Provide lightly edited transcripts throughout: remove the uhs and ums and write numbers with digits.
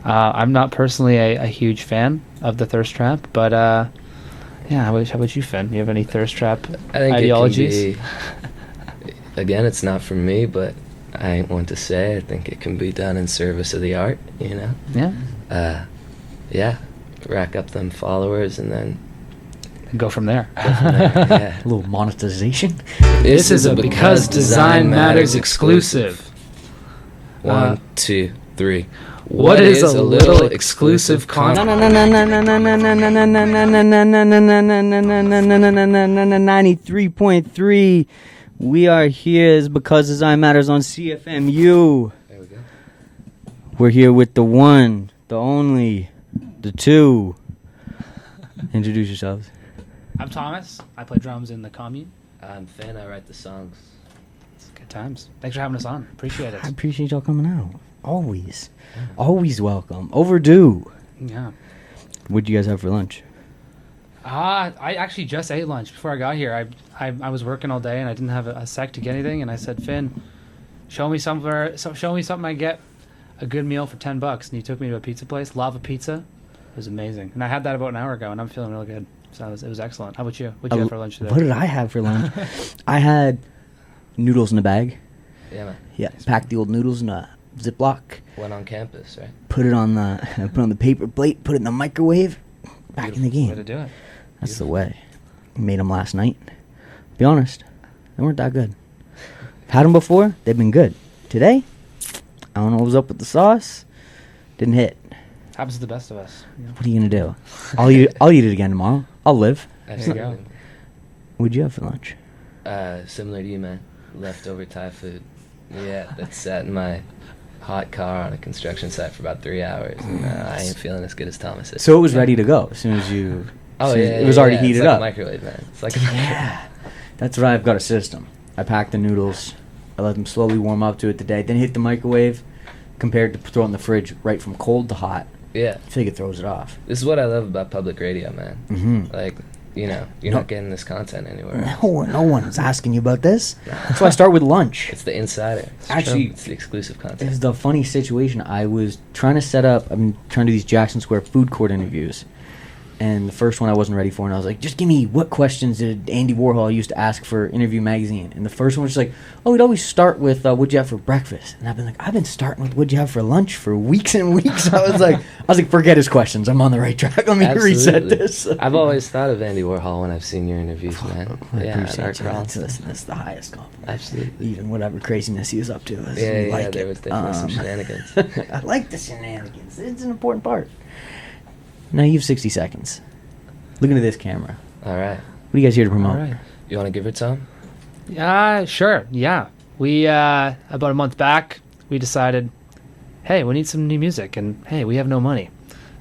I'm not personally a huge fan of the thirst trap, but yeah. How about you, Finn? You have any thirst trap I think ideologies? it can be, again, it's not for me, but I ain't one to say. I think it can be done in service of the art, you know? Yeah. Yeah, rack up them followers and then Go from there. yeah. A little monetization. This is a Because Design Matters exclusive. 1, 2, 3. What is a little exclusive content? 93.3. We are here as Because Design Matters on CFMU. There we go. We're here with the one, the only, the two. Introduce yourselves. I'm Thomas. I play drums in the Commune. I'm Finn. I write the songs. It's good times. Thanks for having us on. Appreciate it. I appreciate y'all coming out. Always. Always welcome. Overdue. Yeah. What'd you guys have for lunch? I actually just ate lunch before I got here. I was working all day and I didn't have a sec to get anything, and I said, Finn, show me something I get a good meal for $10. And he took me to a pizza place, Lava Pizza. It was amazing, and I had that about an hour ago, and I'm feeling real good. So it was excellent. How about you? What'd you have for lunch today? What did I have for lunch? I had noodles in a bag. Yeah, man. Yeah, packed the old noodles in a Ziploc. Went on campus, right? Put it on the paper plate. Put it in the microwave. Back in the game. Way to do it. That's the way. Made them last night. Be honest, they weren't that good. Had them before. They've been good. Today, I don't know what was up with the sauce. Didn't hit. Happens to the best of us. You know? What are you gonna do? I'll eat it again tomorrow. I'll live. Absolutely. What'd you have for lunch? Similar to you, man. Leftover Thai food. Yeah, that sat in my hot car on a construction site for about 3 hours, and I ain't feeling as good as Thomas is. So it was ready to go as soon as you. Oh soon yeah, as it was already yeah, heated it's like up. a microwave, man. It's like a microwave. Yeah, that's right. I've got a system. I pack the noodles. I let them slowly warm up to it today. Then hit the microwave. Compared to throwing in the fridge right from cold to hot, Yeah. I think it throws it off. This is what I love about public radio, man. Mm-hmm. Like, you know, you're not getting this content anywhere else. No one's asking you about this. That's why I start with lunch. It's the insider. Actually, it's the exclusive content. It's the funny situation. I was trying to set up. I'm trying to do these Jackson Square food court interviews, and the first one I wasn't ready for. And I was like, just give me what questions did Andy Warhol used to ask for Interview Magazine? And the first one was just like, oh, we'd always start with what'd you have for breakfast? And I've been starting with what'd you have for lunch for weeks and weeks. I was like, forget his questions. I'm on the right track. Let me reset this. I've always thought of Andy Warhol when I've seen your interviews, man. I Yeah, appreciate Art you. Rollins. That's the highest compliment. Absolutely. Even whatever craziness he was up to. Yeah, there was definitely some shenanigans. I like the shenanigans. It's an important part. Now you have 60 seconds. Look into this camera. All right. What are you guys here to promote? All right. You want to give it to him? Sure. Yeah. We about a month back, we decided, hey, we need some new music, and hey, we have no money.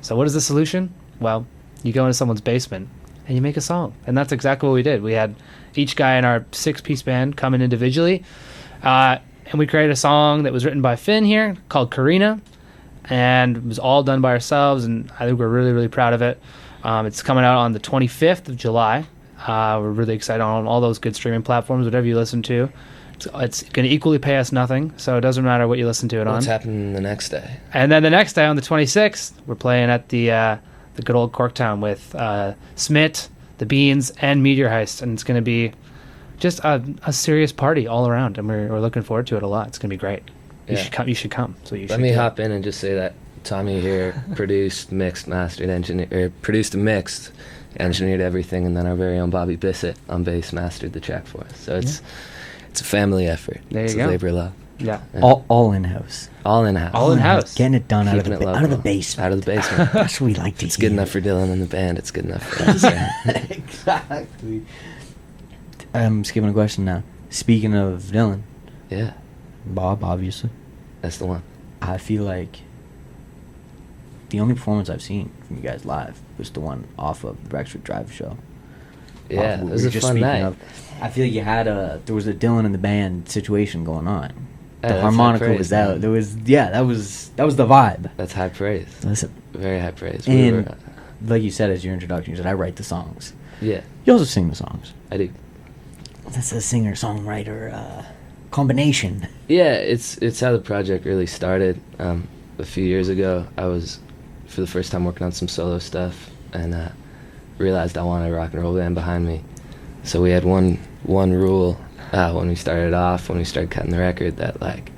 So what is the solution? Well, you go into someone's basement and you make a song, and that's exactly what we did. We had each guy in our 6-piece band come in individually, and we created a song that was written by Finn here called Corrina, and it was all done by ourselves, and I think we're really, really proud of it. It's coming out on the 25th of July. We're really excited on all those good streaming platforms, whatever you listen to. It's going to equally pay us nothing, so it doesn't matter what you listen to it on. What's happening the next day? And then the next day, on the 26th, we're playing at the good old Corktown with Smit, The Beans, and Meteor Heist, and it's going to be just a serious party all around, and we're looking forward to it a lot. It's going to be great. You Yeah. should come. You should come. So you Let should me do it. hop in and just say that Tommy here produced, mixed, mastered, produced and mixed, engineered everything, and then our very own Bobby Bissett on bass mastered the track for us. So it's a family effort. There you it's go. a labor of love. Yeah. All in house. All in house. All in house. Getting it done out of Keeping it the local. basement. Out of the basement. That's what we like to It's hear. good enough for Dylan and the band. It's good enough for us. Exactly. I'm skipping a question now. Speaking of Dylan, Yeah, Bob, obviously, that's the one. I feel like the only performance I've seen from you guys live was the one off of the Brexford Drive show. Yeah, Off it what was we a were just fun speaking night. of. I feel like there was a Dylan and the band situation going on. Yeah, The that's harmonica high praise, was out. man. There was that was the vibe. That's high praise. Listen, Very high praise. and like you said as your introduction, you said I write the songs. Yeah, You also sing the songs. I do. That's a singer-songwriter combination. Yeah, it's how the project really started. a few years ago, I was for the first time working on some solo stuff, and realized I wanted a rock and roll band behind me. So we had one rule when we started off, when we started cutting the record, that like,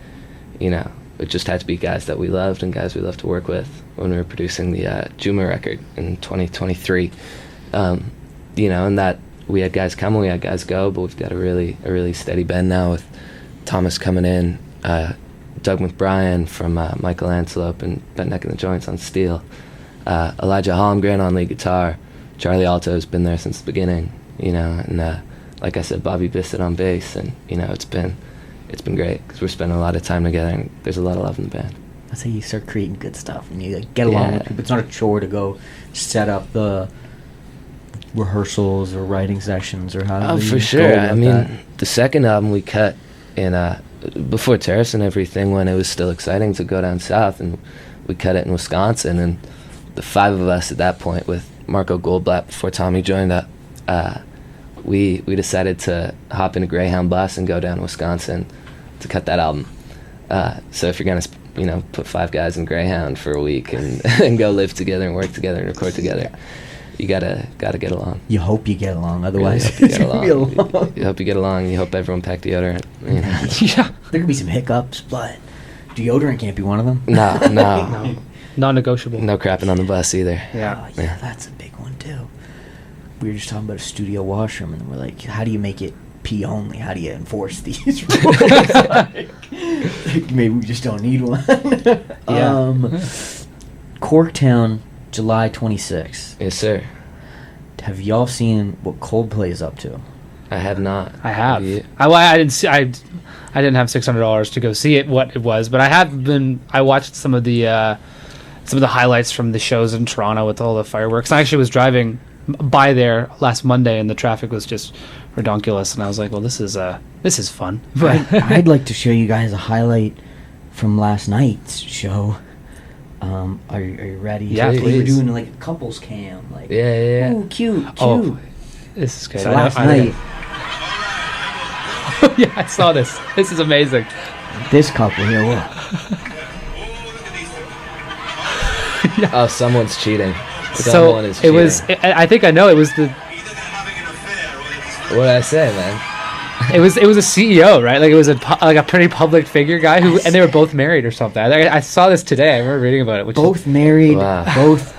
you know, it just had to be guys that we loved and guys we loved to work with. When we were producing the Juma record in 2023, you know, and that we had guys come and we had guys go, but we've got a really steady band now with Thomas coming in, Doug McBrien from Michael Antelope and Bent Neck and the Joints on steel, Elijah Holmgren on lead guitar, Charlie Alto's been there since the beginning, you know, and like I said, Bobby Bissett on bass, and you know, it's been great because we're spending a lot of time together and there's a lot of love in the band. That's how you start creating good stuff, and you like, get along with people. It's not a chore to go set up the rehearsals or writing sessions or how. Oh, for sure. I mean, the second album we cut in before Terrace and everything, when it was still exciting to go down south, and we cut it in Wisconsin, and the five of us at that point with Marco Goldblatt before Tommy joined up, we decided to hop in a Greyhound bus and go down to Wisconsin to cut that album. So if you're gonna you know, put five guys in Greyhound for a week and and go live together and work together and record together, you gotta get along. You hope you get along, otherwise really hope you get along. You hope you get along. You hope everyone packed deodorant. You know? Yeah. There could be some hiccups, but deodorant can't be one of them. No. Non-negotiable. No crapping on the bus either. Yeah. Oh, yeah, that's a big one too. We were just talking about a studio washroom, and we're like, how do you make it pee only? How do you enforce these rules? Like, maybe we just don't need one. Corktown, July 26th. Yes, sir. Have y'all seen what Coldplay is up to? I have not. I have. You? I didn't see. I didn't have $600 to go see it. What it was, but I have been. I watched some of the highlights from the shows in Toronto with all the fireworks. I actually was driving by there last Monday, and the traffic was just redonkulous. And I was like, "Well, this is fun." But I'd like to show you guys a highlight from last night's show. Are you ready? Yeah, We were please. doing like a couples cam. Like, Yeah. ooh, cute. oh, this is good. So last night, Yeah, I saw this. This is amazing. this couple here, look. Oh, someone's cheating. So Someone is it cheating. was. I think I know it was the. What did I say, man? It was a CEO, right? Like it was a pretty public figure guy who, and they were both married or something. I saw this today. I remember reading about it. Which Both married. Wow. Both.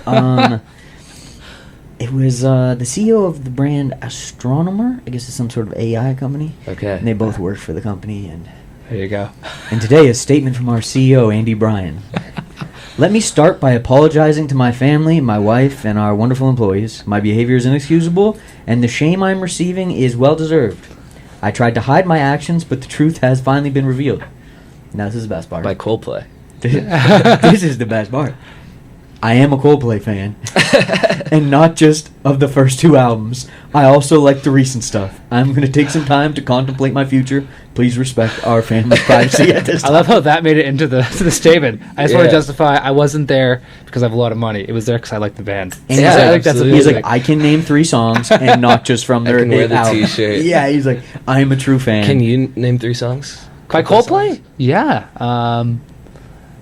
It was the CEO of the brand Astronomer. I guess it's some sort of AI company. Okay. And they both worked for the company. And there you go. today, a statement from our CEO, Andy Bryan. Let me start by apologizing to my family, my wife, and our wonderful employees. My behavior is inexcusable, and the shame I'm receiving is well-deserved. I tried to hide my actions, but the truth has finally been revealed. Now, this is the best part. By Coldplay. This is the best part. I am a Coldplay fan, and not just of the first two albums. I also like the recent stuff. I'm going to take some time to contemplate my future. Please respect our family's privacy at this I time. love how that made it into the statement. I just want to Yeah. justify I wasn't there because I have a lot of money. It was there because I like the band. And Yeah, he's, I like, think that's absolutely. he's amazing. like, I can name 3 songs, and not just from their I can wear hit the album. t-shirt. Yeah, he's like, I'm a true fan. Can you name 3 songs? By Coldplay Coldplay? songs? Yeah.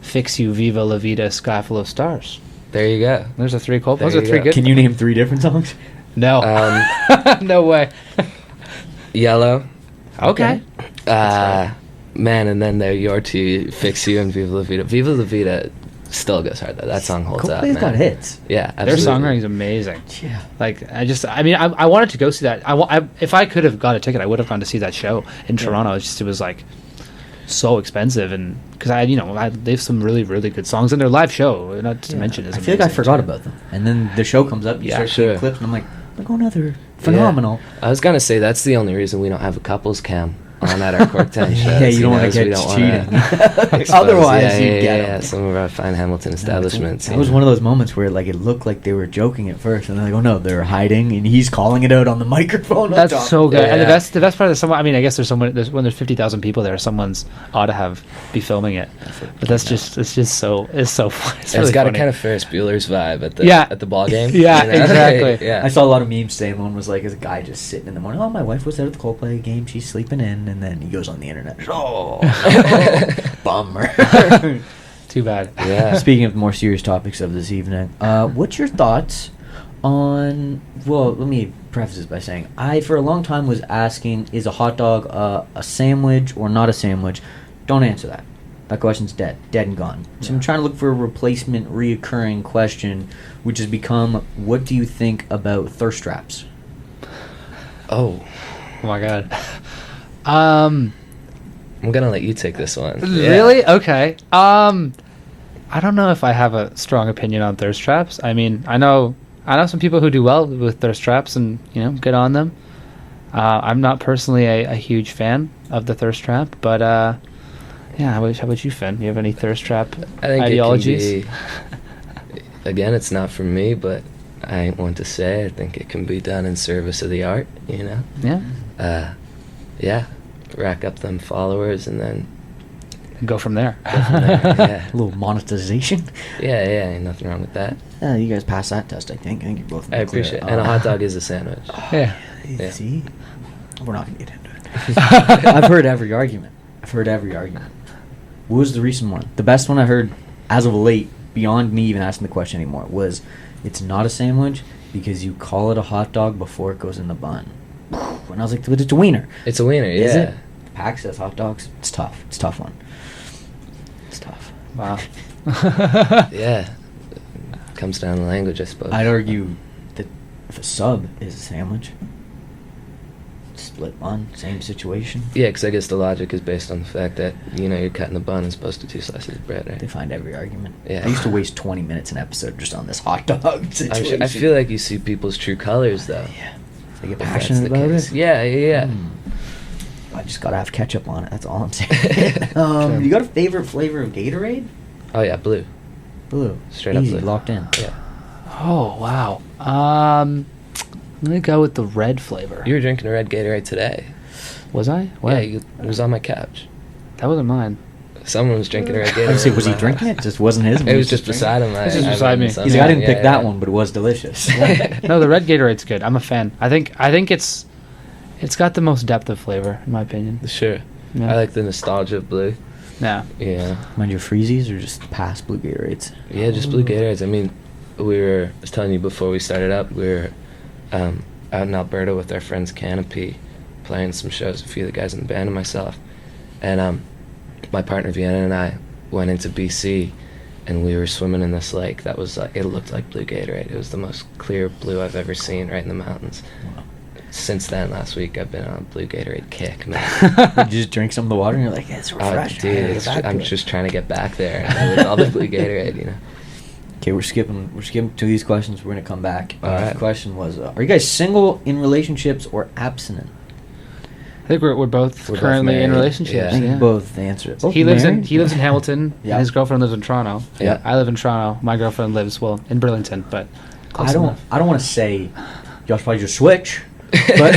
Fix You, Viva La Vida, Sky Full of Stars. There you go. There's a 3 Coldplay. There Those are you 3 go. good. Can you name 3 different songs? No. No way. Yellow. Okay. Man, and then there your 2, Fix You and Viva La Vida. Viva La Vida still goes hard though. That song holds up, Coldplay's man. got hits. Yeah, Their absolutely. songwriting is amazing. Yeah. Like, I wanted to go see that. If I could have got a ticket, I would have gone to see that show in Toronto. It was like so expensive, and because they have some really, really good songs in their live show. Not to mention, is I feel like I amazing, forgot too. about them. And then the show comes up, you Yeah, start seeing sure. clips, and I'm like, oh no, they're phenomenal. I was gonna say that's the only reason we don't have a couples cam on at our Corktown shows. Yeah, you don't want to get cheating. Otherwise, you'd get them. some of our fine Hamilton establishments. That was one of those moments where like it looked like they were joking at first, and they're like, "Oh no, they're hiding," and he's calling it out on the microphone. That's so good. And Yeah. the best part is someone. I mean, I guess when there's 50,000 people there, someone's ought to be filming it. But it's just so fun. It's It's really got funny. a kind of Ferris Bueller's vibe at the Yeah. at the ball game. Yeah, exactly. Yeah. I saw a lot of memes saying one was like, "Is a guy just sitting in the morning? Oh, my wife was out at the Coldplay game. She's sleeping in," and then he goes on the internet. Oh, bummer. Too bad. Yeah. Speaking of more serious topics of this evening, what's your thoughts on? Well, let me preface this by saying I, for a long time, was asking: is a hot dog a sandwich or not a sandwich? Don't answer that. That question's dead and gone. So I'm trying to look for a replacement, reoccurring question, which has become: what do you think about thirst traps? Oh, Oh my god. I'm gonna let you take this one. Really? Okay. I don't know if I have a strong opinion on thirst traps. I mean, I know some people who do well with thirst traps, and good on them. I'm not personally a huge fan of the thirst trap, but yeah. How about you, Finn? You have any thirst trap I think ideologies? it can be, again, it's not for me, but I ain't one to say. I think it can be done in service of the art. Yeah. Yeah. Rack up them followers and then Go from there. yeah. A little monetization. Yeah, ain't nothing wrong with that. You guys passed that test, I think. I think you're both. I appreciate it. And a hot dog is a sandwich. Yeah. Yeah. See, we're not gonna get into it. I've heard every argument. What was the recent one? The best one I heard as of late, beyond me even asking the question anymore, was it's not a sandwich because you call it a hot dog before it goes in the bun. And I was like, but it's a wiener. It's a wiener, yeah. Is it? Pack says hot dogs. It's tough. It's a tough one. It's tough. Wow. Yeah. Comes down to language, I suppose. I'd argue that if a sub is a sandwich, split bun, same situation. Yeah, because I guess the logic is based on the fact that, you're cutting the bun as opposed to 2 slices of bread, right? They find every argument. Yeah. I used to waste 20 minutes an episode just on this hot dog situation. I feel like you see people's true colors, though. Yeah. They get if that's passionate the about case. it. Yeah. I just gotta have ketchup on it. That's all I'm saying. You got a favorite flavor of Gatorade? Oh, yeah, blue. Blue. Straight up Easy, blue. locked in. Yeah. Oh wow. I'm gonna go with the red flavor. You were drinking a red Gatorade today. Was I? Yeah, When? it was on my couch. That wasn't mine. Someone was drinking a red Gatorade. I was say, was he in my drinking house. it? Just wasn't his. It was just drinking beside him. It was just beside me. He's like, I didn't pick that one, but it was delicious. No, the red Gatorade's good. I'm a fan. I think it's got the most depth of flavor in my opinion. Sure. Yeah. I like the nostalgia of blue. Yeah. Yeah. Mind your freezies or just past blue Gatorades? Yeah, just blue Gatorades. I mean, I was telling you before we started up, we were out in Alberta with our friends Canopy, playing some shows, a few of the guys in the band and myself. And my partner Vienna and I went into BC, and we were swimming in this lake that was like, it looked like blue Gatorade. It was the most clear blue I've ever seen right in the mountains. Wow. Since then, last week, I've been on a blue Gatorade kick, man. You just drink some of the water and you're like, yeah, it's refreshing. Dude, I'm just trying to get back there with all the blue Gatorade, Okay, we're skipping to these questions. We're gonna come back. All right. The question was, are you guys single, in relationships, or abstinent? I think we're both We're both currently in married, relationships. yeah. I think Yeah. both answer it. Both He lives married? in Hamilton. Yeah. And his girlfriend lives in Toronto. Yeah. I live in Toronto. My girlfriend lives in Burlington, but close I don't want to say y'all probably just switch, but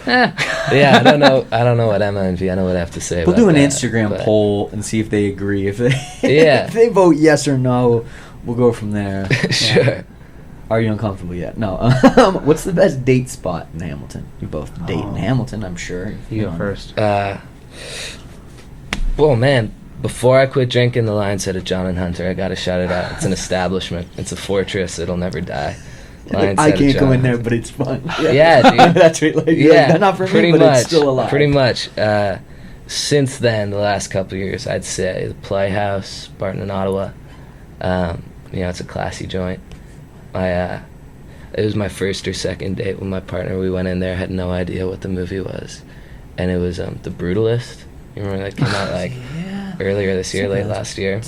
Yeah, I don't know what Emma and Vienna would have to say. we'll about do an that, Instagram but- poll and see if they agree. If they Yeah. if they vote yes or no, we'll go from there. Sure. Are you uncomfortable yet? No. What's the best date spot in Hamilton? You both date in Hamilton, I'm sure. You go first. Well, man, before I quit drinking, the line said at John and Hunter, I gotta shout it out. It's an establishment. It's a fortress. It'll never die. Lion I said at can't go John in there, Hunter. but it's fun. Yeah, dude. That's right. Like, Yeah, like, not for pretty me, but much. it's still alive. Pretty much. Since then, the last couple of years, I'd say the Playhouse, Barton and Ottawa. It's a classy joint. It was my first or second date with my partner. We went in there, had no idea what the movie was, and it was The Brutalist. You remember that came out Yeah. earlier this year, It's late like a- last year.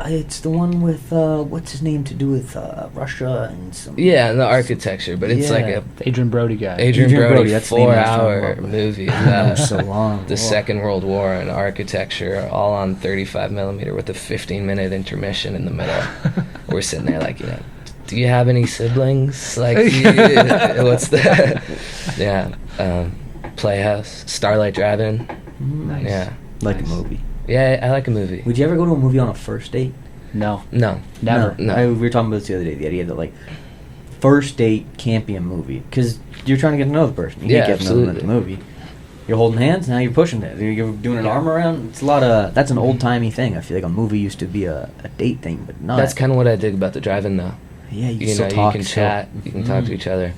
It's the one with what's his name to do with Russia and some. Yeah, and the architecture, but it's like Yeah. a The Adrian Brody guy. Adrian Adrian Brody, Brody, that's the name I was trying to 4-hour remember. movie That about was so long. the Whoa. Second World War and architecture, all on 35 millimeter with a 15-minute intermission in the middle. We're sitting there like, do you have any siblings? Like, what's the... Yeah. Playhouse, Starlight Drive-In. Nice. Yeah. Like Nice. a movie. Yeah, I like a movie. Would you ever go to a movie on a first date? No. No. Never. No. We were talking about this the other day. The idea that like first date can't be a movie because you're trying to get to know the person. You Yeah, can't get to know them at absolutely. the movie. You're holding hands, now you're pushing it. You're doing an arm around. It's a lot of... That's an old-timey thing. I feel like a movie used to be a date thing, but not. That's kind of what I dig about the drive-in, though. Yeah, you can You still know, talk. you can chat, you can talk to each other.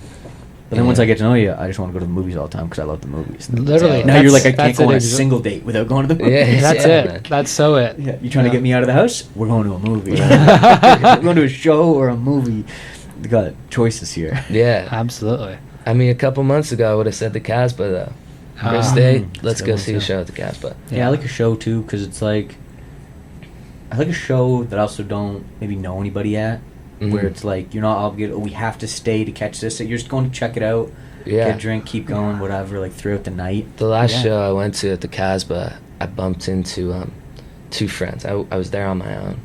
But then once I get to know you, I just want to go to the movies all the time because I love the movies. Literally. Now you're like, I that's can't go on a it. single date without going to the movies. Yeah, That's yeah, it. man. That's so it. Yeah, you trying to Yeah. get me out of the house? We're going to a movie. We're going to a show or a movie. We got choices here. Yeah. Absolutely. I mean, a couple months ago, I would have said the Casbah, though. First Ah. date, That's let's a good go one, see too. a show at the Casbah. Yeah, I like a show too because it's like I like a show that I also don't maybe know anybody at, Mhm. where it's like you're not obligated. Oh, we have to stay to catch this. You're just going to check it out, Yeah. get a drink, keep going, whatever. Like throughout the night. The last Yeah. show I went to at the Casbah, I bumped into two friends. I was there on my own,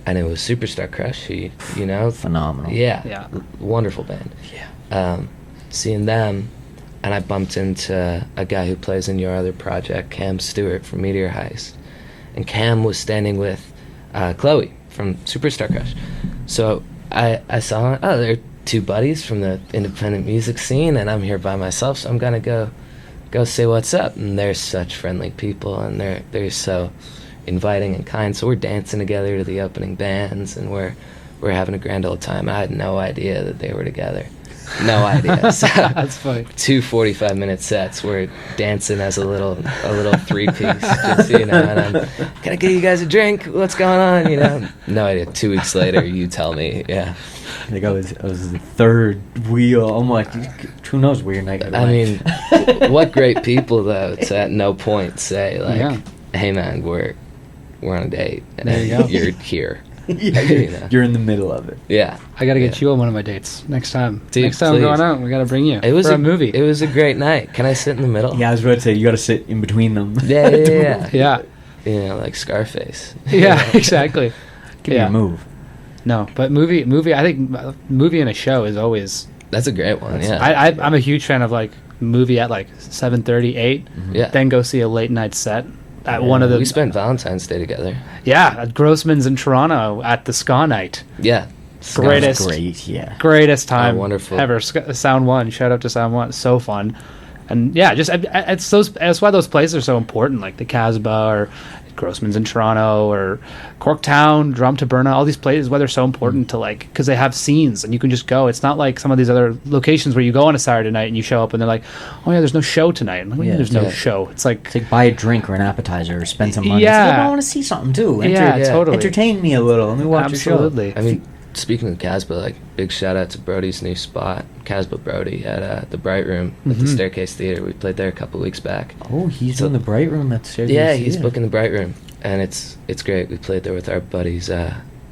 and it was Superstar Crush. You know, Phenomenal. yeah, Yeah. wonderful band. Yeah. Seeing them, and I bumped into a guy who plays in your other project, Cam Stewart from Meteor Heist, and Cam was standing with Chloe from Superstar Crush. So I saw, oh, they're two buddies from the independent music scene, and I'm here by myself, so I'm gonna go say what's up. And they're such friendly people, and they're so inviting and kind. So we're dancing together to the opening bands, and we're having a grand old time. I had no idea that they were together. No idea. So That's funny. 2 45-minute sets. We're dancing as a little three-piece, just, you know. And I'm, can I get you guys a drink? What's going on? You know. No idea. 2 weeks later, you tell me. Yeah. Like I was the third wheel. I'm like, who knows where your night could I went. mean, what great people though to at no point say like, Yeah. "Hey man, we're on a date, and There you go. you're here." Yeah, You know. you're in the middle of it. Yeah. I gotta get Yeah. you on one of my dates next time. Dude, next time I'm please. going out, we gotta bring you It was for a movie. It was a great night. Can I sit in the middle? Yeah, I was about to say you got to sit in between them. Yeah, yeah, yeah. yeah, You know, like Scarface. yeah, exactly. Give me Yeah. a move. No, but movie. I think movie and a show is always. That's a great one. Yeah. I'm a huge fan of like movie at like 7:30, 8. Yeah. Then go see a late night set at Yeah, one of the. We spent Valentine's Day together. Yeah, at Grossman's in Toronto at the ska night. Yeah. Greatest. That was great, yeah. Greatest time wonderful. ever. Sound One. Shout out to Sound One. So fun. And yeah, just it's those. That's why those places are so important, like the Casbah or Grossman's in Toronto or Corktown, Drum to Burna. All these places, why they're so important to like, because they have scenes and you can just go. It's not like some of these other locations where you go on a Saturday night and you show up and they're like, oh yeah, there's no show tonight. I'm like, what do you mean there's no Yeah. show. It's like, It's like buy a drink or an appetizer or spend some money. Yeah. It's like, I want to see something too. yeah, yeah. totally, Entertain me a little. Let me watch absolutely. I mean, speaking of Casbah, like big shout out to Brody's new spot, Casbah Brody at the Bright Room at the Mhm. Staircase Theater. We played there a couple weeks back. a show. Oh, he's So- in the Bright Room at the Yeah, he's booking the Bright Room, and it's great. We played there with our buddies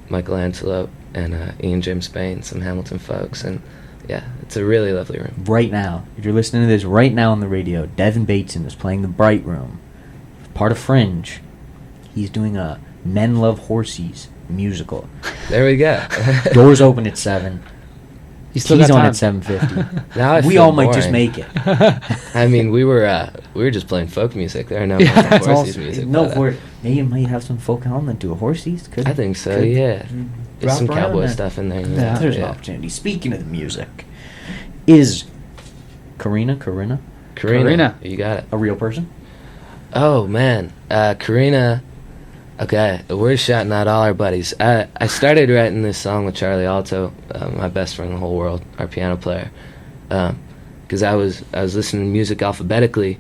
Michelangelo and Ian James Spain, some Hamilton folks, and yeah, it's a really lovely room. Right now, if you're listening to this right now on the radio, Devin Bateson is playing the Bright Room, part of Fringe. He's doing a Men Love Horses musical. There we go. Doors open at 7. You still He's got on time. at 7:50. Now I We feel all might just boring. make it. I mean, we were just playing folk music. There are no Yeah, yeah, that's horses Also- music. no, but, for maybe you might have some folk element to a horses. Could I think so. could Yeah, there's drop some around cowboy that. stuff in there. you Yeah. know, There's an opportunity. Speaking of the music, is Corrina Corrina. You got it. a real person? Oh man, Corrina. Okay, we're shouting out all our buddies. I started writing this song with Charlie Alto, my best friend in the whole world, our piano player, because I was listening to music alphabetically,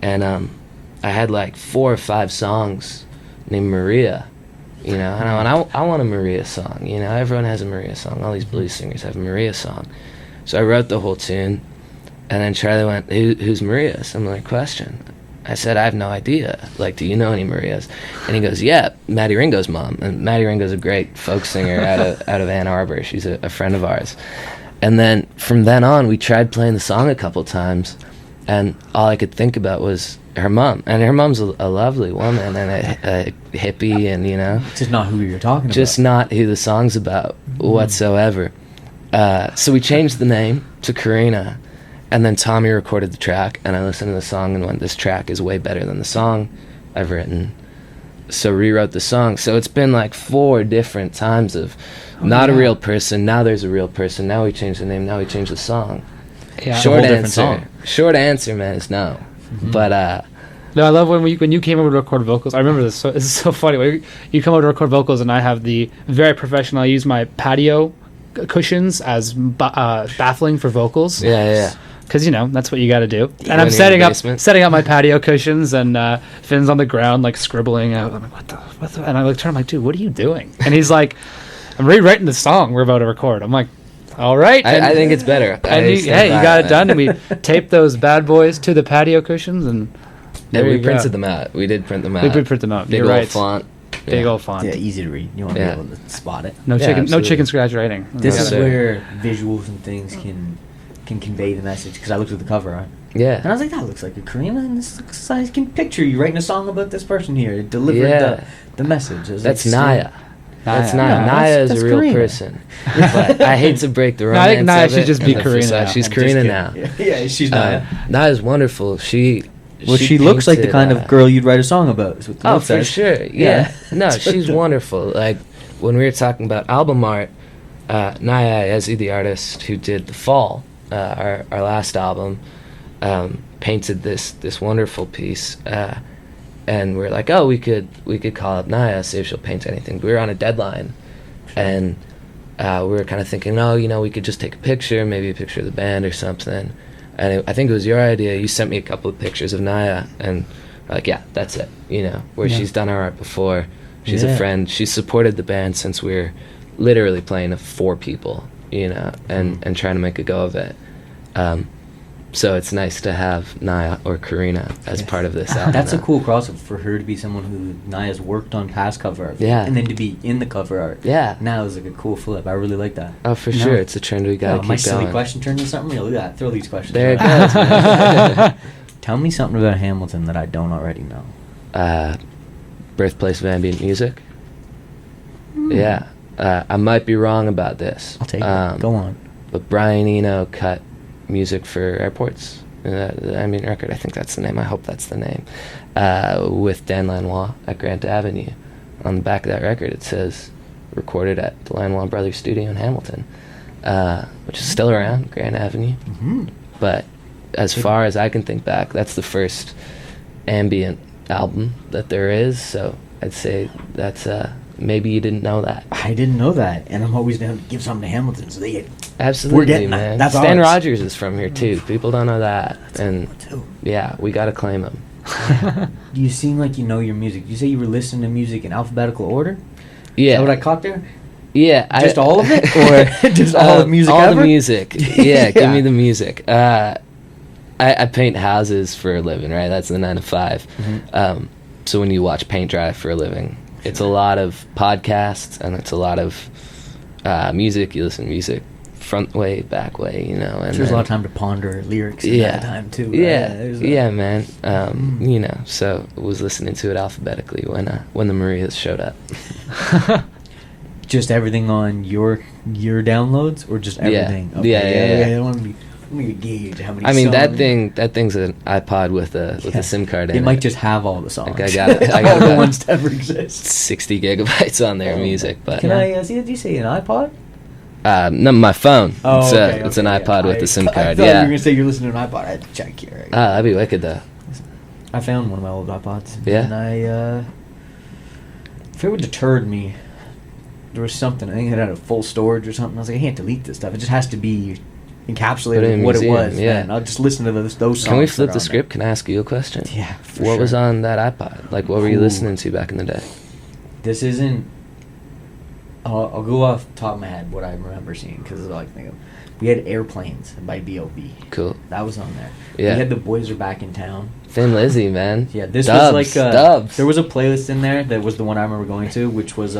and I had like 4 or 5 songs named Maria, you know, and I want a Maria song, you know. Everyone has a Maria song. All these blues singers have a Maria song, so I wrote the whole tune, and then Charlie went, "Who's Maria?" Similar question. I said, I have no idea. Like, do you know any Marias? And he goes, yeah, Maddie Ringo's mom. And Maddie Ringo's a great folk singer out of Ann Arbor. She's a friend of ours. And then from then on, we tried playing the song a couple times, and all I could think about was her mom. And her mom's a lovely woman and a hippie, and you know, Just not who you're talking just not who the song's about whatsoever. So we changed the name to Corrina. And then Tommy recorded the track, and I listened to the song and went, this track is way better than the song I've written. So rewrote the song. So it's been like 4 different times of not a real person, now there's a real person, now we change the name, now we change the song. Yeah. whole Short different answer. song. Short answer, man, is no. But No, I love when you came over to record vocals. I remember this. So this is so funny. When you come over to record vocals, and I have the very professional. I use my patio cushions as baffling for vocals. yeah. Because that's what you got to do. And When I'm you're in the setting up my patio cushions, and Finn's on the ground like scribbling. I'm like, what the? And I turn. I'm like, dude, what are you doing? And he's like, I'm rewriting the song we're about to record. I'm like, all right. I think it's better. And you got it done, and we taped those bad boys to the patio cushions, and we printed them out. We did print them out. We did print them out. Big You're old right. font. Big old font. Yeah, easy to read. You want to be able to spot it. No Yeah, chicken. No absolutely. chicken scratch writing. This is sir. where visuals and things can convey the message. Because I looked at the cover art, and I Yeah. was like, that looks like a Corrina, and this looks like I can picture you writing a song about this person here. It delivered Yeah. the message. It was That's like, Naya. That's Naya. Naya. No, Naya is that's a real Corrina. person. But I hate to break the No, romance. I think Naya of should it just and be the Corrina facade. now. She's I'm just Corrina kidding. now. Yeah, she's Naya. Naya's wonderful. She Looks like the painted, kind of girl you'd write a song about. Is what the Oh, note for says. sure. Yeah. Yeah. No, she's wonderful. Like when we were talking about album art, Naya Ezi, the artist who did The Fall, our last album, painted this wonderful piece, and we're like, oh, we could call up Naya, see if she'll paint anything. We were on a deadline, and we were kind of thinking, oh, we could just take a picture, maybe a picture of the band or something. And I think it was your idea. You sent me a couple of pictures of Naya, and we're like, yeah, that's it. Where Yeah. she's done our art before. She's Yeah. a friend. She's supported the band since we were literally playing to 4 people, and trying to make a go of it. So it's nice to have Naya or Corrina as Yeah. part of this album. That's a now. cool crossover for her to be someone who Naya's worked on past cover art. Yeah. And then to be in the cover art. Yeah. Now is like a cool flip. I really like that. Oh, for No. sure. It's a trend we gotta Oh, my keep silly going. question turned into something real. Look at that. Throw these questions. There it out. goes, man. Tell me something about Hamilton that I don't already know. Birthplace of ambient music. Yeah. I might be wrong about this. I'll take it. Go on. But Brian Eno cut music for Airports. The ambient record, I think that's the name. I hope that's the name. With Dan Lanois at Grant Avenue. On the back of that record, it says recorded at the Lanois Brothers studio in Hamilton, which is still around, Grant Avenue. Mm-hmm. But as far as I can think back, that's the first ambient album that there is. So I'd say that's maybe you didn't know that. I didn't know that, and I'm always down to give something to Hamilton so they get. Absolutely, We're getting that. man. That's Stan ours. Rogers is from here too. People don't know that, and Too. yeah, we gotta claim him. You seem like you know your music. You say you were listening to music in alphabetical order. Yeah, Is that what I caught there? yeah. Just all of it, or just all the music All ever? the music. Yeah, give Yeah. me the music. I paint houses for a living, right? That's the 9 to 5. Mhm. So when you watch paint dry for a living, it's a lot of podcasts and it's a lot of music. You listen to music front way, back way, And There's a then- lot of time to ponder lyrics at Yeah. that time too. Right? Yeah, There's a- yeah, man. So was listening to it alphabetically when the Marias showed up. Just everything on your downloads, or just Yeah. everything? Yeah. I want to gauge how many. I mean songs. that thing's an iPod with a Yeah. SIM card in It it. might just have all the songs. Like, I got it. I got all the about ones to ever exist. 60 gigabytes on their music, but Can I see? Did you say an iPod? no, my phone. Oh, It's an iPod with the SIM I card. thought you were Yeah. gonna say you're listening to an iPod. I had to check here. That'd be wicked though. I found one of my old iPods. Yeah? And I if it would deterred me, there was something. I think it had a full storage or something. I was like, I can't delete this stuff. It just has to be Put encapsulated it in in a what museum, it was. yeah. Man. I'll just listen to those songs. Can we that flip are the on script? Can I ask you a question? there. Yeah. For What was sure. on that iPod? Like, what were you Ooh. listening to back in the day? This isn't. I'll go off the top of my head what I remember seeing because all I can think of. We had Airplanes by B.O.B. Cool. That was on there. Yeah. We had The Boys Are Back in Town. Thin Lizzy, man. Yeah, this Dubs, was like Dubs. there was a playlist in there that was the one I remember going to, which was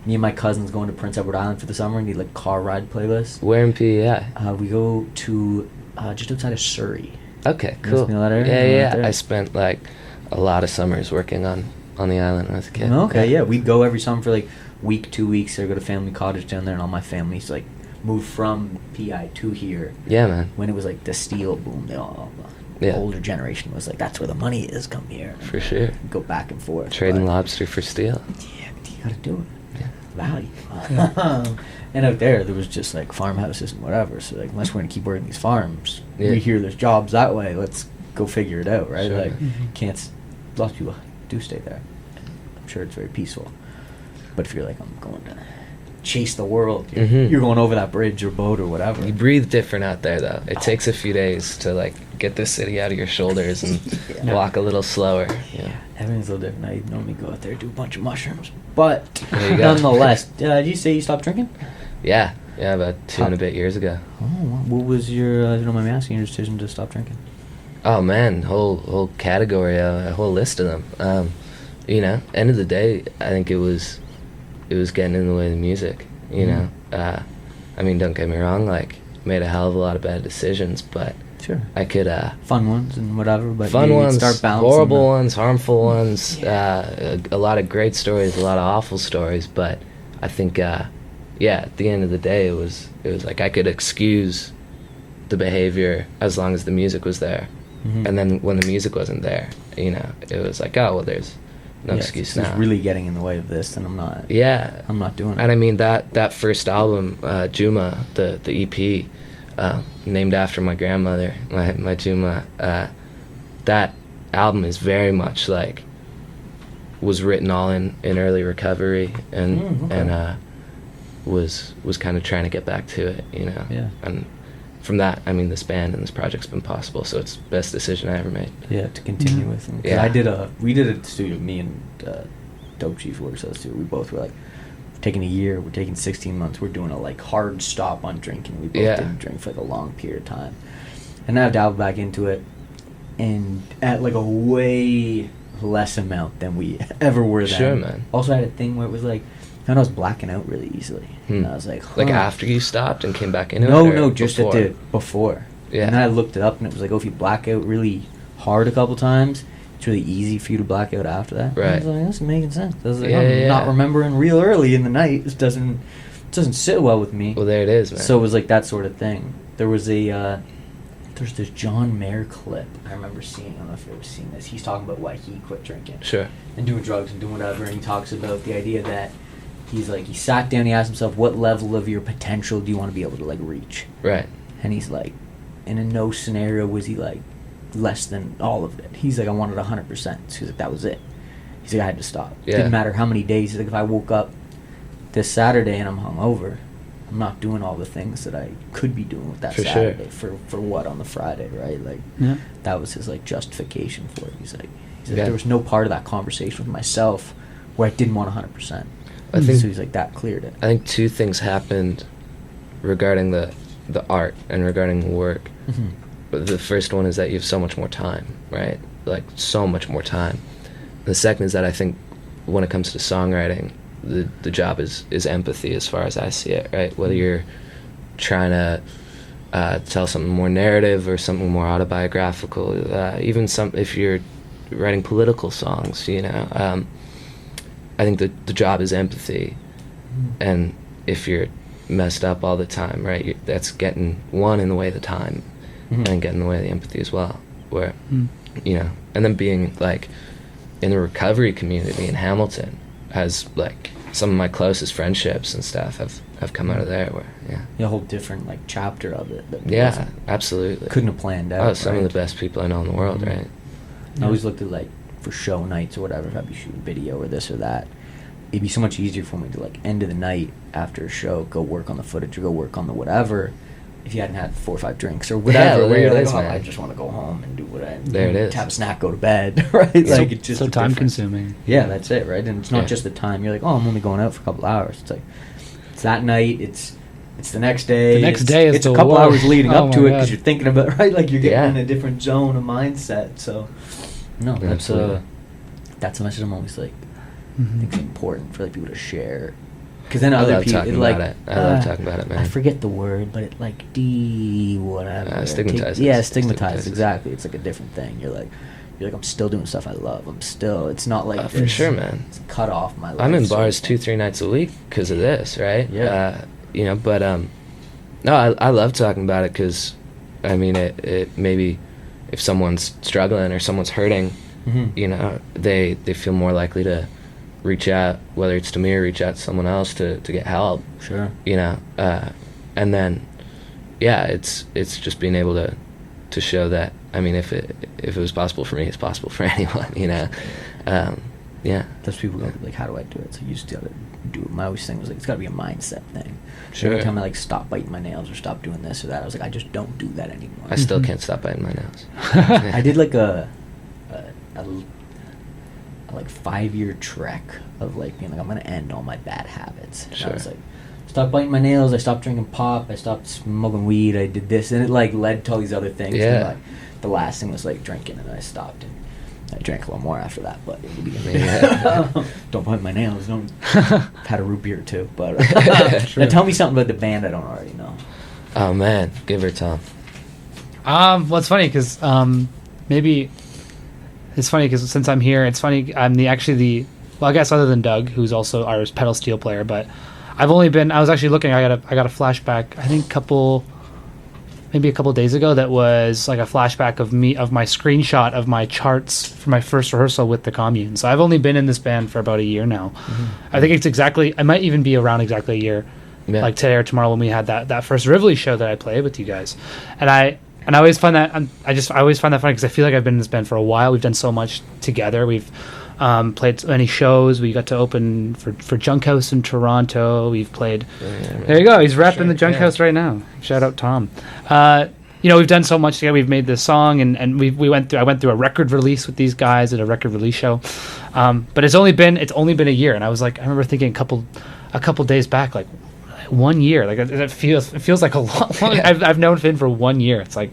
me and my cousins going to Prince Edward Island for the summer and did like car ride playlist. Where in PEI? We go to just outside of Surrey. Okay, You cool. know that area? Yeah, Right yeah. there. I spent like a lot of summers working on the island when I was a kid. Okay, yeah, we'd go every summer for like week, 2 weeks. Or go to family cottage down there, and all my family's like moved from PI to here. Yeah, man. When it was like the steel boom, the Yeah. older generation was like, that's where the money is. Come here. For sure. Go back and forth. Trading but- lobster for steel. Yeah, but you gotta do it. Yeah. Value. And out there was just like farmhouses and whatever. So like, unless we're gonna keep working these farms, Yeah. we hear there's jobs that way. Let's go figure it out, right? Sure. Like, can't. Lots of people do stay there. I'm sure it's very peaceful. But if you're like, I'm going to chase the world, you're going over that bridge or boat or whatever. You breathe different out there, though. It takes a few days to like get the city out of your shoulders and walk a little slower. Yeah. Everything's a little different. I normally go out there, do a bunch of mushrooms, but There you go. nonetheless, did you say you stopped drinking? Yeah, about 2 and a bit years ago. Oh, what was your? I don't mind me asking, your decision to stop drinking? Oh man, whole category, a whole list of them. You know, end of the day, I think it was getting in the way of the music. You know, I mean, don't get me wrong, like made a hell of a lot of bad decisions, but Sure. I could Fun ones and whatever, but fun you ones, start balancing horrible them. ones, harmful ones, a lot of great stories, a lot of awful stories, but I think at the end of the day, it was like I could excuse the behavior as long as the music was there. And then when the music wasn't there, you know, it was like, oh, well, there's no excuse now. It's really getting in the way of this, and I'm not doing it. And I mean, that first album, Juma, the EP, named after my grandmother, my Juma, that album is very much like, was written all in early recovery, and was kind of trying to get back to it, you know. Yeah. And from that, I mean, this band and this project's been possible, so it's the best decision I ever made. Yeah, to continue with. And 'cause Yeah. we did a studio, me and Dope Chief works at the studio. We both were like, we're taking a year, we're taking 16 months, we're doing a like hard stop on drinking. We both didn't drink for like a long period of time. And now I dabbled back into it, and at like a way less amount than we ever were then. Sure, man. Also, I had a thing where it was like, I found I was blacking out really easily. And I was like, Like huh. after you stopped and came back into it? No, or just before? before. Yeah. And then I looked it up, and it was like, oh, if you black out really hard a couple times, it's really easy for you to black out after that. Right. And I was like, that's making sense. I was like, Yeah, I'm yeah, not yeah. remembering real early in the night. This doesn't sit well with me. Well, there it is, man. So it was like that sort of thing. There was there's this John Mayer clip I remember seeing. I don't know if you've ever seen this. He's talking about why he quit drinking. Sure. And doing drugs and doing whatever, and he talks about the idea that he's like, he sat down, he asked himself, what level of your potential do you want to be able to like reach? Right. And he's like, and in no scenario was he like less than all of it. He's like, I wanted 100%. So he's like, that was it. He's like, I had to stop. Yeah. Didn't matter how many days. He's like, if I woke up this Saturday and I'm hungover, I'm not doing all the things that I could be doing with that For sure. Saturday for what on the Friday, right? Like that was his like justification for it. He's like there was no part of that conversation with myself where I didn't want 100%. I think So he's like, that cleared it. I think two things happened regarding the art and regarding the work. But the first one is that you have so much more time, right? Like so much more time. The second is that I think when it comes to songwriting, the job is empathy as far as I see it, right? Whether you're trying to tell something more narrative or something more autobiographical, even if you're writing political songs, you know, I think the job is empathy. And if you're messed up all the time, right, that's getting one in the way of the time and getting in the way of the empathy as well, where you know, and then being like in the recovery community in Hamilton has like some of my closest friendships and stuff have come out of there, where A whole different like chapter of it that yeah, absolutely couldn't have planned out. some of the best people I know in the world, right? I always looked at like for show nights or whatever, if I'd be shooting video or this or that, it'd be so much easier for me to like end of the night after a show go work on the footage or go work on the whatever if you hadn't had 4 or 5 drinks or whatever, well, where you're there it like, is, oh, man. I just want to go home and do what I There it is. have a snack, go to bed, right? So, Like it's just so a time different- consuming. Yeah, that's it, right? And it's not Yeah. just the time. You're like, oh, I'm only going out for a couple hours. It's like it's that night. It's the next day. The next it's- day is it's a the couple war. hours leading Oh up to my it because God. you're thinking about right. Like you're getting Yeah. in a different zone of mindset. So no, Absolutely. that's a message I'm always like. I Mhm. think it's important for like people to share. Because then I other love people talking like about it. I love talking about it, man. I forget the word, but it like whatever. Stigmatizes. Yeah, It stigmatized. stigmatizes. Exactly. It's like a different thing. You're like I'm still doing stuff I love. It's not like For this. sure, man. It's cut off my life. I'm in sort of bars thing. 2-3 nights a week because of this, right? Yeah. You know, but no, I love talking about it because, I mean, it maybe if someone's struggling or someone's hurting, Mhm. you know, they feel more likely to reach out, whether it's to me or reach out to someone else to get help. Sure. You know, and then, yeah, it's just being able to show that I mean, if it was possible for me, it's possible for anyone, you know. Yeah. Those people go like, how do I do it? So you just gotta do it. My always thing was like, it's gotta be a mindset thing. Sure. Every time I like stop biting my nails or stop doing this or that, I was like, I just don't do that anymore. I still can't stop biting my nails. I did like a like 5-year trek of like being like, I'm gonna end all my bad habits. And Sure. I was like, stopped biting my nails, I stopped drinking pop, I stopped smoking weed, I did this, and it like led to all these other things. Yeah. And, like, the last thing was like drinking, and then I stopped, and I drank a little more after that. But in the beginning, Yeah. don't bite my nails. Don't. I've had a root beer too, but now tell me something about the band I don't already know. Oh man, give her Tom. Well, it's funny because maybe it's funny because since I'm here, it's funny. I'm well, I guess other than Doug, who's also our pedal steel player, but I was actually looking. I got a flashback. I think maybe a couple days ago, that was like a flashback of my screenshot of my charts for my first rehearsal with the Commune. So I've only been in this band for about a year now. I think I might even be around exactly a year, like today or tomorrow when we had that first Rivoli show that I played with you guys. And I always find that I always find that funny because I feel like I've been in this band for a while. We've done so much together. We've played so many shows. We got to open for Junk House in Toronto. We've played. There you go. He's repping the Junk House right now. Shout out Tom. We've done so much together. We've made this song, and I went through a record release with these guys at a record release show. But it's only been a year, and I was like, I remember thinking a couple days back, like 1 year. Like it feels like a lot. I've known Finn for 1 year. It's like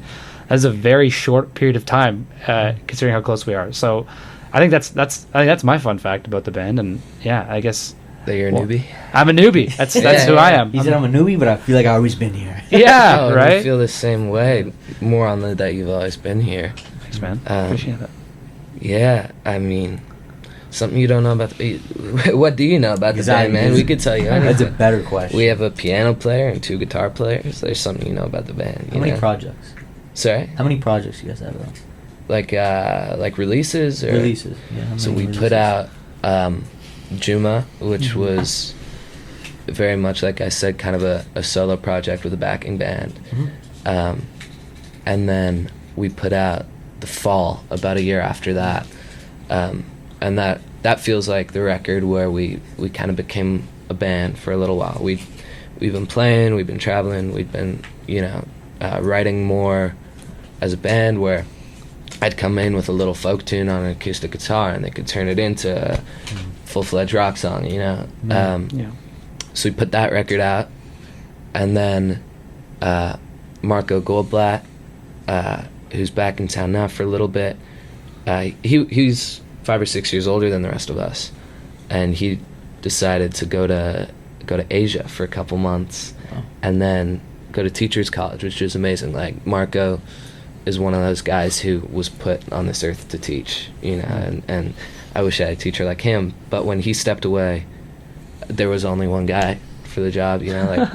that's a very short period of time, considering how close we are. So I think that's my fun fact about the band, and yeah, I guess that you're a newbie. I'm a newbie. That's who I am. He said I'm a newbie, but I feel like I've always been here. Yeah, right. I feel the same way. More on that you've always been here. Thanks, man. Appreciate that. Yeah, I mean, something you don't know about. What do you know about the band, man? We could tell you anything. That's a better question. We have a piano player and 2 guitar players. There's something you know about the band. How many projects? Sorry? How many projects do you guys have, though? Like releases? Or? Releases, yeah. So we put out Juma, which was very much, like I said, kind of a solo project with a backing band. And then we put out The Fall about a year after that. And that feels like the record where we kind of became a band for a little while. We've been playing, we've been traveling, we've been, writing more as a band, where I'd come in with a little folk tune on an acoustic guitar and they could turn it into a full-fledged rock song, So we put that record out, and then Marco Goldblatt, who's back in town now for a little bit, he's 5 or 6 years older than the rest of us, and he decided to go to Asia for a couple months, and then go to teachers college, which is amazing. Like, Marco is one of those guys who was put on this earth to teach, and I wish I had a teacher like him. But when he stepped away, there was only one guy for the job, like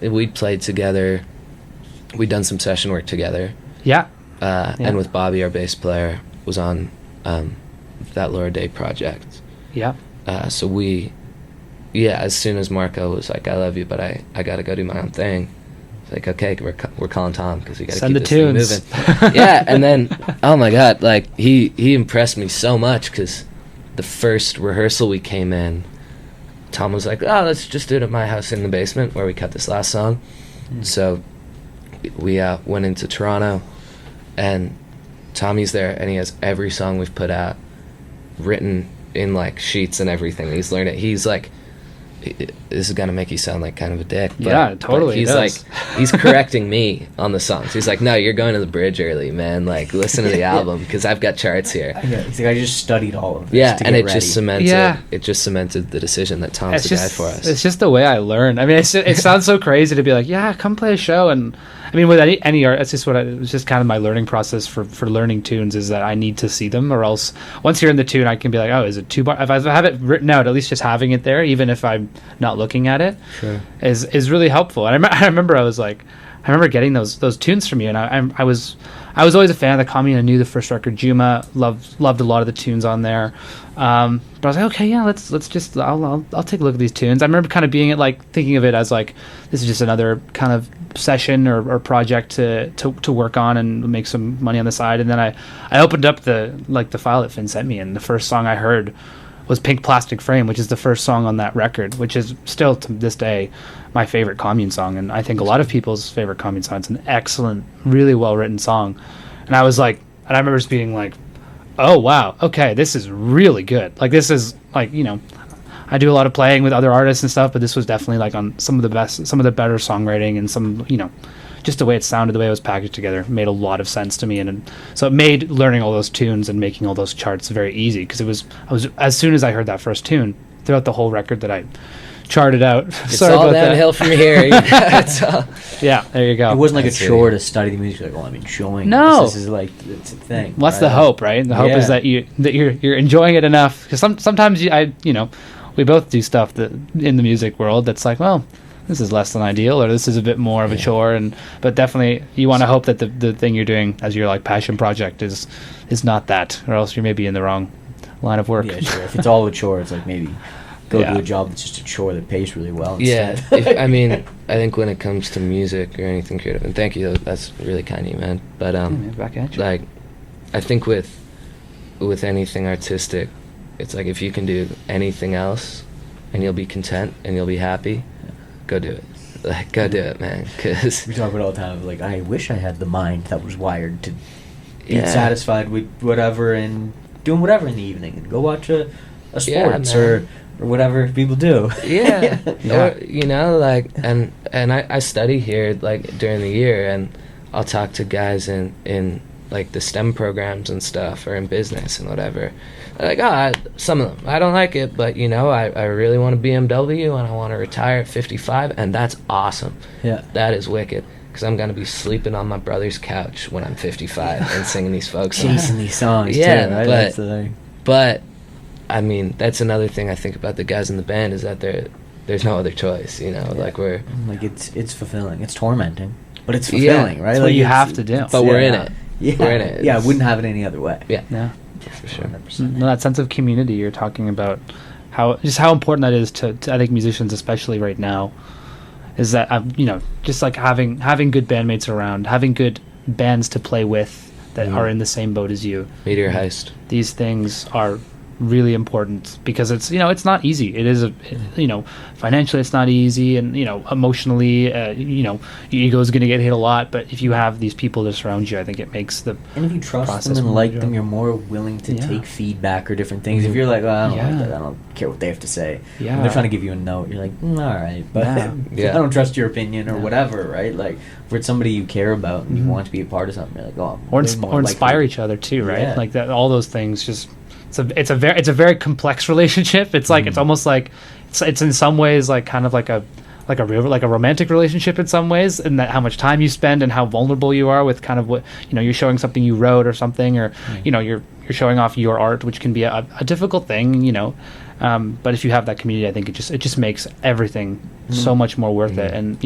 we'd played together, we'd done some session work together. And with Bobby, our bass player, was on that Laura Day project. So as soon as Marco was like, I love you, but I gotta go do my own thing, it's like, okay, we're calling Tom, because we gotta keep this thing moving. And then, oh my god, like he impressed me so much, because the first rehearsal we came in, Tom was like, oh, let's just do it at my house in the basement where we cut this last song. So we went into Toronto, and Tommy's there, and he has every song we've put out written in like sheets and everything. He's learned it. He's like, this is gonna make you sound like kind of a dick, but, yeah, totally. But he's like, he's correcting me on the songs. He's like, no, you're going to the bridge early, man. Like, listen to the album, because I've got charts here. He's like, I just studied all of this. Yeah, to and get it ready. just cemented. Yeah. It just cemented the decision that Tom's the guy for us. It's just the way I learn. I mean, it sounds so crazy to be like, yeah, come play a show, and I mean, with any art, that's just it was just kind of my learning process for learning tunes, is that I need to see them, or else once you're in the tune, I can be like, oh, is it 2 bar? If I have it written out, at least just having it there, even if I'm not looking at it, is really helpful. And I remember I was like, I remember getting those tunes from you, and I was always a fan of the Commune. I knew the first record, Juma, loved a lot of the tunes on there. But I was like, okay, yeah, let's just I'll take a look at these tunes. I remember kind of being thinking of it as like, this is just another kind of session or project to work on and make some money on the side. And then I opened up the file that Finn sent me, and the first song I heard was Pink Plastic Frame, which is the first song on that record, which is still to this day my favorite Commune song, and I think a lot of people's favorite Commune song. It's an excellent, really well written song. And I was like, and I remember just being like, oh wow, okay, this is really good. Like, this is like, you know, I do a lot of playing with other artists and stuff, but this was definitely like on some of the better songwriting, and some, you know, just the way it sounded, the way it was packaged together made a lot of sense to me. And so it made learning all those tunes and making all those charts very easy, because I was as soon as I heard that first tune, throughout the whole record that I charted out. It's all downhill from here. Yeah, there you go. It wasn't like a chore to study the music. Like, oh, I'm enjoying no. this. This is like, it's a thing. What's the hope, right? The hope is that you're enjoying it enough, because sometimes we both do stuff that in the music world that's like, well, this is less than ideal, or this is a bit more of a chore, but definitely you want to hope that the thing you're doing as your like passion project is not that, or else you're maybe in the wrong line of work. Yeah, sure. If it's all a chore, it's like maybe go do a job that's just a chore that pays really well instead. Yeah, I think when it comes to music or anything creative, and thank you, that's really kind of you, man. But man, back at you. like, I think with anything artistic, it's like, if you can do anything else and you'll be content and you'll be happy, go do it. Like, go do it, man. Because we talk about it all the time. Like, I wish I had the mind that was wired to be satisfied with whatever and doing whatever in the evening, and go watch a sports or whatever people do. Yeah. Or, you know, like, and I study here like during the year, and I'll talk to guys in like the STEM programs and stuff, or in business and whatever. They're like, some of them I don't like it, but you know, I really want a BMW and I want to retire at 55, and that's awesome. Yeah, that is wicked, because I'm gonna be sleeping on my brother's couch when I'm 55 and singing these folk songs, chasing these songs. Yeah, too, right? but that's the thing. But I mean, that's another thing I think about the guys in the band, is that there's no other choice, you know. Like, we're like, it's fulfilling. It's tormenting, but it's fulfilling, right? It's like, what you have to do. But we're in it. Yeah, we're in it. Yeah, I wouldn't have it any other way. Yeah. For sure. 100%. No, that sense of community you're talking about, how important that is to I think musicians, especially right now, is that just like having good bandmates around, having good bands to play with that are in the same boat as you. Meteor Heist. These things are really important, because it's it's not easy. It is financially it's not easy, and emotionally your ego is going to get hit a lot, but if you have these people that surround you, I think it makes the and if you trust them and like them, you're more willing to take feedback or different things. If you're like, I don't like that, I don't care what they have to say, and they're trying to give you a note, you're like, all right, but I don't trust your opinion or whatever, right? Like, if it's somebody you care about and you want to be a part of something, you're like, or inspire each other too, right? Like that, all those things just. It's a very complex relationship. It's like it's almost like it's in some ways like kind of like a romantic relationship in some ways, and that how much time you spend and how vulnerable you are with kind of what you're showing something you wrote or something, or you're showing off your art, which can be a difficult thing, but if you have that community, I think it just makes everything so much more worth it. And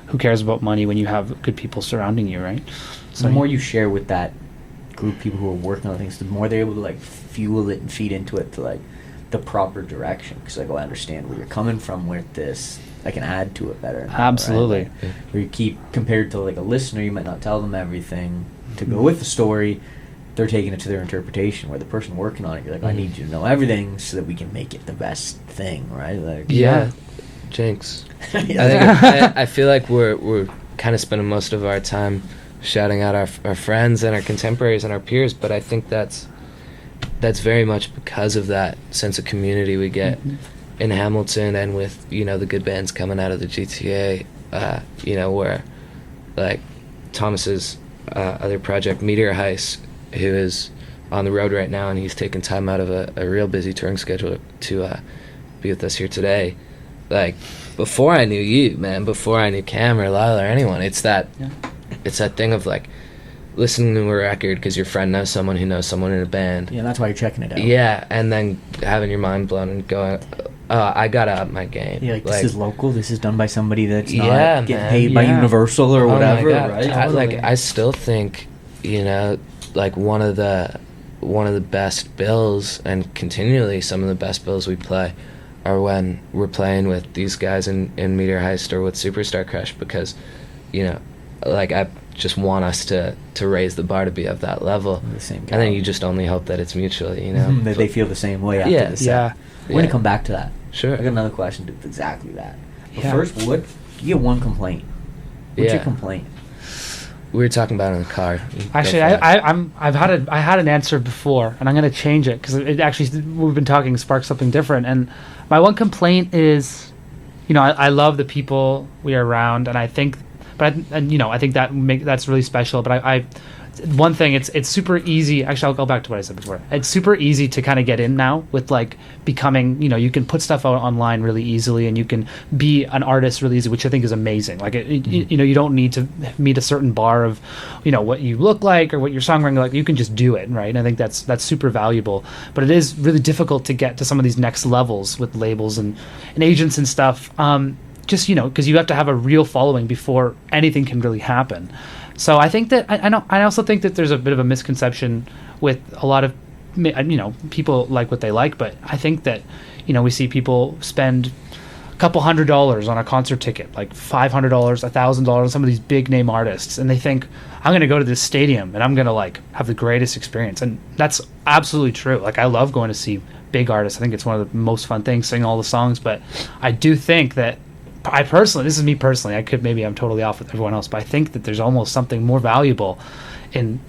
who cares about money when you have good people surrounding you, right? So the more you share with that group of people who are working on things, the more they're able to like fuel it and feed into it to like the proper direction, because like, I understand where you're coming from with this, I can add to it better now, absolutely, right? Like, where you keep, compared to like a listener, you might not tell them everything to go with the story, they're taking it to their interpretation, where the person working on it, you're like, I need you to know everything so that we can make it the best thing, right? Like, Jinx. I feel like we're kind of spending most of our time shouting out our friends and our contemporaries and our peers, but I think that's very much because of that sense of community we get in Hamilton, and with the good bands coming out of the GTA, where like Thomas's other project, Meteor Heist, who is on the road right now, and he's taking time out of a real busy touring schedule to be with us here today. Like, before I knew you, man, before I knew Cam or Lyle or anyone, it's that thing of like listening to a record because your friend knows someone who knows someone in a band. Yeah, that's why you're checking it out. Yeah, and then having your mind blown and going, I gotta up my game. Yeah, like this is local. This is done by somebody that's not Yeah, getting man. paid by Yeah. Universal or Oh my whatever, God. right? I still think, you know, like one of the best bills, and continually some of the best bills we play are when we're playing with these guys in Meteor Heist or with Superstar Crush, because, you know, like I just want us to raise the bar to be of that level. The same And then you just only hope that it's mutual, you know. that they feel the same way after Yeah. the set. Yeah. We're going to come back to that. Sure. I got another question to exactly that. But Yeah. first, you get one complaint. What's Yeah. your complaint? We were talking about it in the car. Actually, Go for it. I had an answer before, and I'm going to change it because it actually, we've been talking, sparked something different. And my one complaint is, you know, I love the people we are around, and I think, you know, I think that's really special. But I one thing, it's super easy. Actually, I'll go back to what I said before. It's super easy to kind of get in now with like becoming, you know, you can put stuff out online really easily, and you can be an artist really easy, which I think is amazing. Like, you know, you don't need to meet a certain bar of, you know, what you look like or what your songwriting like. You can just do it, right? And I think that's super valuable. But it is really difficult to get to some of these next levels with labels and agents and stuff. Just, you know, because you have to have a real following before anything can really happen. So I think that I also think that there's a bit of a misconception with a lot of, you know, people like what they like, but I think that, you know, we see people spend a couple $100 on a concert ticket, like $500, $1,000 on some of these big name artists, and they think, I'm going to go to this stadium and I'm going to like have the greatest experience. And that's absolutely true. Like, I love going to see big artists. I think it's one of the most fun things, sing all the songs. But I do think that this is me personally, I'm totally off with everyone else, but I think that there's almost something more valuable in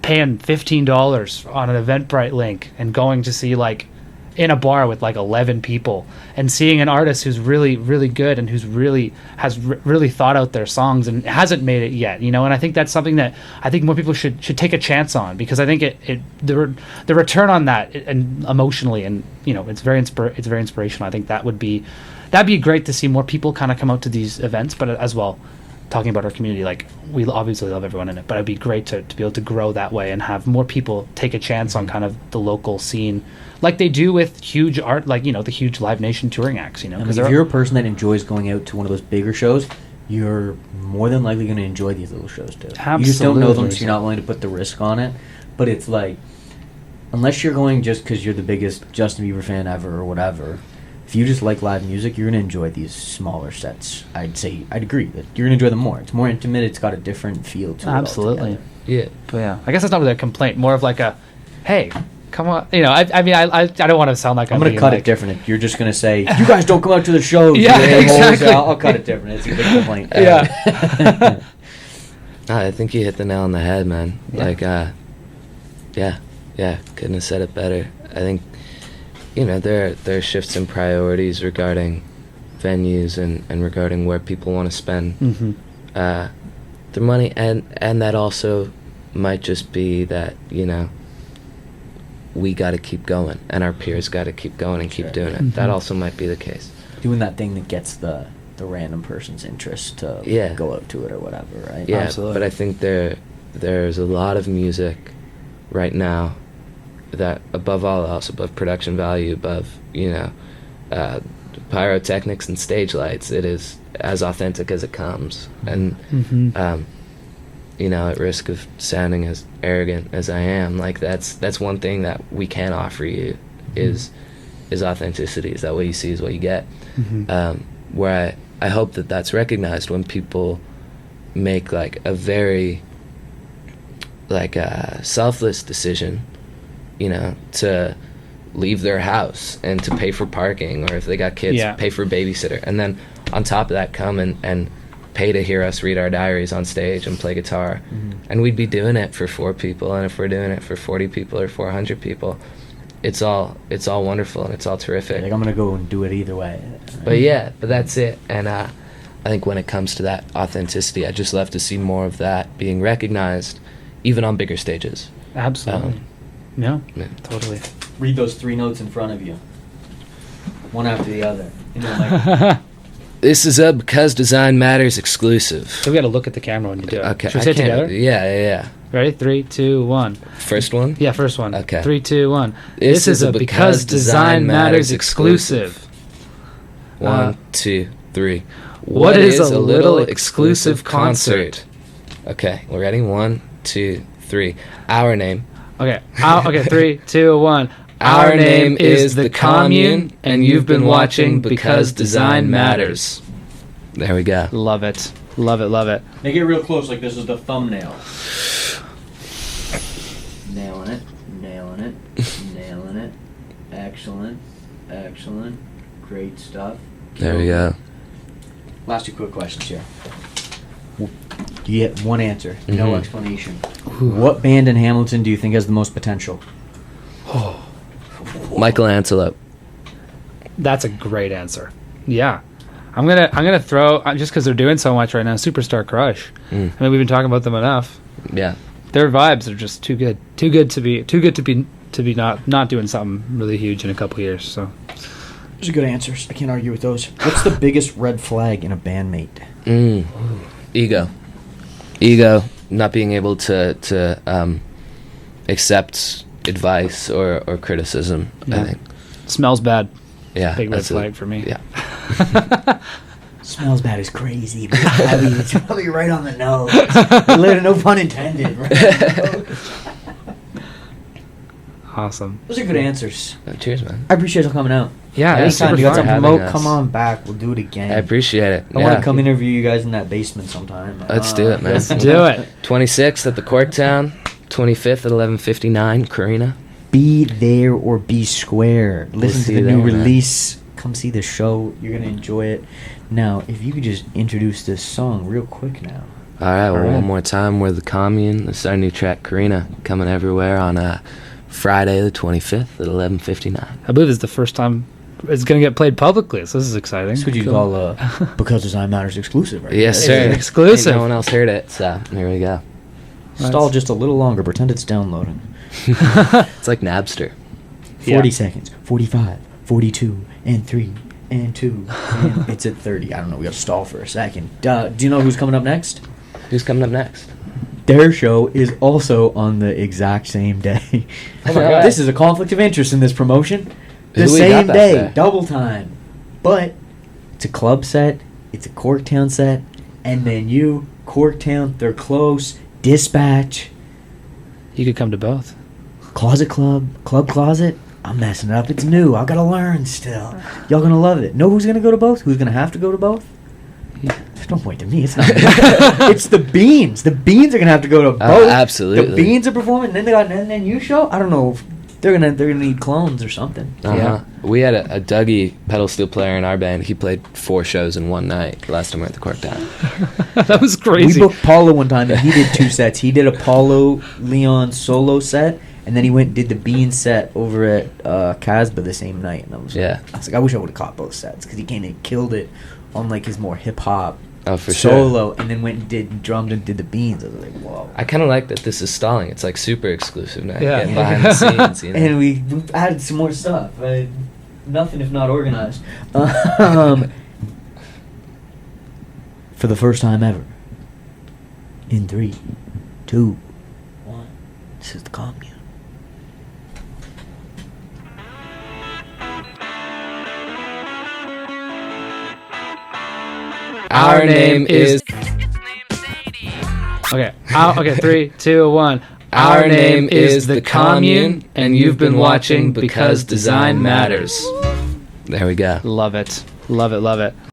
paying $15 on an Eventbrite link and going to see, like, in a bar with like 11 people and seeing an artist who's really, really good and who's really really thought out their songs and hasn't made it yet, you know. And I think that's something that I think more people should take a chance on, because I think the return on that, and emotionally, and, you know, it's very inspirational. I think that'd be great to see more people kind of come out to these events. But as well, talking about our community, like, we obviously love everyone in it, but it'd be great to be able to grow that way and have more people take a chance on kind of the local scene, like they do with huge art, like, you know, the huge Live Nation touring acts, you know. I mean, if you're a person that enjoys going out to one of those bigger shows, you're more than likely going to enjoy these little shows too. Absolutely. You just don't know them, so you're not willing to put the risk on it. But it's like, unless you're going just because you're the biggest Justin Bieber fan ever or whatever, if you just like live music, you're going to enjoy these smaller sets. I'd agree that you're going to enjoy them more. It's more intimate. It's got a different feel to it. Absolutely. Altogether. Yeah. But yeah, I guess that's not really a complaint, more of like a, hey, come on, you know. I mean, I don't want to sound like I'm going to cut it different. You're just going to say, you guys don't come out to the shows. Yeah, exactly. I'll cut it different. It's a big complaint. Yeah. I think you hit the nail on the head, man. Yeah. Like, couldn't have said it better. I think, you know, there are shifts in priorities regarding venues and regarding where people want to spend their money, and that also might just be that, you know, we got to keep going, and our peers got to keep going and keep doing it. That also might be the case. Doing that thing that gets the random person's interest to go out to it or whatever, right? Yeah, Absolutely. but I think there's a lot of music right now that, above all else, above production value, above, you know, pyrotechnics and stage lights, it is as authentic as it comes. And you know, at risk of sounding as arrogant as I am, like, that's one thing that we can offer you is authenticity. Is that what you see is what you get. Where I hope that that's recognized when people make like a very selfless decision, you know, to leave their house and to pay for parking, or if they got kids, pay for a babysitter, and then on top of that come and pay to hear us read our diaries on stage and play guitar. And we'd be doing it for 4 people, and if we're doing it for 40 people or 400 people, it's all wonderful and it's all terrific. Like, I'm gonna go and do it either way. But that's it. And I think when it comes to that authenticity, I just love to see more of that being recognized, even on bigger stages. Absolutely. Yeah, totally. Read those 3 notes in front of you, one after the other. You know, This is a Because Design Matters exclusive. So we got to look at the camera when you do it. Okay. Should we say it together? Yeah. Ready? 3, 2, 1. First one? Yeah, first one. Okay. 3, 2, 1. This is a Because Design Matters exclusive. One, 2, 3. What is a little exclusive concert? Okay, we're ready. 1, 2, 3. Our name. Okay. Okay. 3, 2, 1. Our name is the Commune, and you've been watching Because Design Matters. There we go. Love it. Love it. Love it. Now get real close, like this is the thumbnail. Nailing it. Nailing it. Nailing it. Excellent. Excellent. Great stuff. There we go. Last 2 quick questions here. You get one answer, no explanation. What band in Hamilton do you think has the most potential? Michael Antelope. That's a great answer. Yeah. I'm gonna throw, just because they're doing so much right now, Superstar Crush. I mean, we've been talking about them enough. Yeah. Their vibes are just too good to be not doing something really huge in a couple years. So Those are good answers. I can't argue with those. What's the biggest red flag in a bandmate? Ego. Not being able to accept advice or criticism. Yeah. I think. Smells bad. Yeah. Big red flag for me. Yeah. Smells bad is crazy. But it's probably right on the nose. No pun intended. Right? Awesome. Those are good answers. Cheers, man. I appreciate you coming out. Yeah, it's Anytime super you got fun. something to having promote, us. come on back. We'll do it again. I appreciate it. I want to come interview you guys in that basement sometime. Let's do it, man. Let's do it. 26th at the Corktown, 25th at 11:59, Corrina. Be there or be square. Listen see to the you new there, man. release. Come see the show. You're going to enjoy it. Now, if you could just introduce this song real quick now. All right, well, All right. one more time. We're the Commune. This is our new track, Corrina, coming everywhere on Friday the 25th at 11:59. I believe it's the first time it's going to get played publicly, so this is exciting. That's what you call Because Design Matters exclusive, right? Yes, It's sir. exclusive. Ain't no one else heard it, so here we go. Stall just a little longer. Pretend it's downloading. It's like Napster. 40 seconds. 45. 42. And 3. And 2. And it's at 30. I don't know. We got to stall for a second. Do you know who's coming up next? Who's coming up next? Their show is also on the exact same day. Oh my God. This is a conflict of interest in this promotion. The Who we same got back day, there? double time. But it's a club set, it's a Corktown set, and then you, Corktown, they're close, Dispatch, You could come to both. Closet Club, Club Closet. I'm messing it up. It's new. I gotta learn still. Y'all gonna love it. Know who's gonna go to both? Who's gonna have to go to both? Don't point to me. It's not me. It's the Beans. The Beans are gonna have to go to both. Oh, absolutely. The Beans are performing, and then you show. I don't know. If they're gonna need clones or something. Yeah. We had a Dougie pedal steel player in our band. He played 4 shows in one night last time we were at the Corktown. That was crazy. We booked Paulo one time, and he did 2 sets. He did a Paulo Leon solo set, and then he went and did the Bean set over at Casbah the same night. And I was like, I wish I would have caught both sets because he kind of killed it on like his more hip hop For solo, and then went and did drummed and did the Beans. I was like, whoa. I kind of like that this is stalling. It's like super exclusive now. Yeah. Getting behind the scenes, you know. And we added some more stuff. Nothing if not organized. For the first time ever. In 3, 2, 1. This is the Commune. Our name is... Okay. Okay. 3, 2, 1. Our name is the Commune, and you've been watching Because Design Matters. There we go. Love it. Love it. Love it.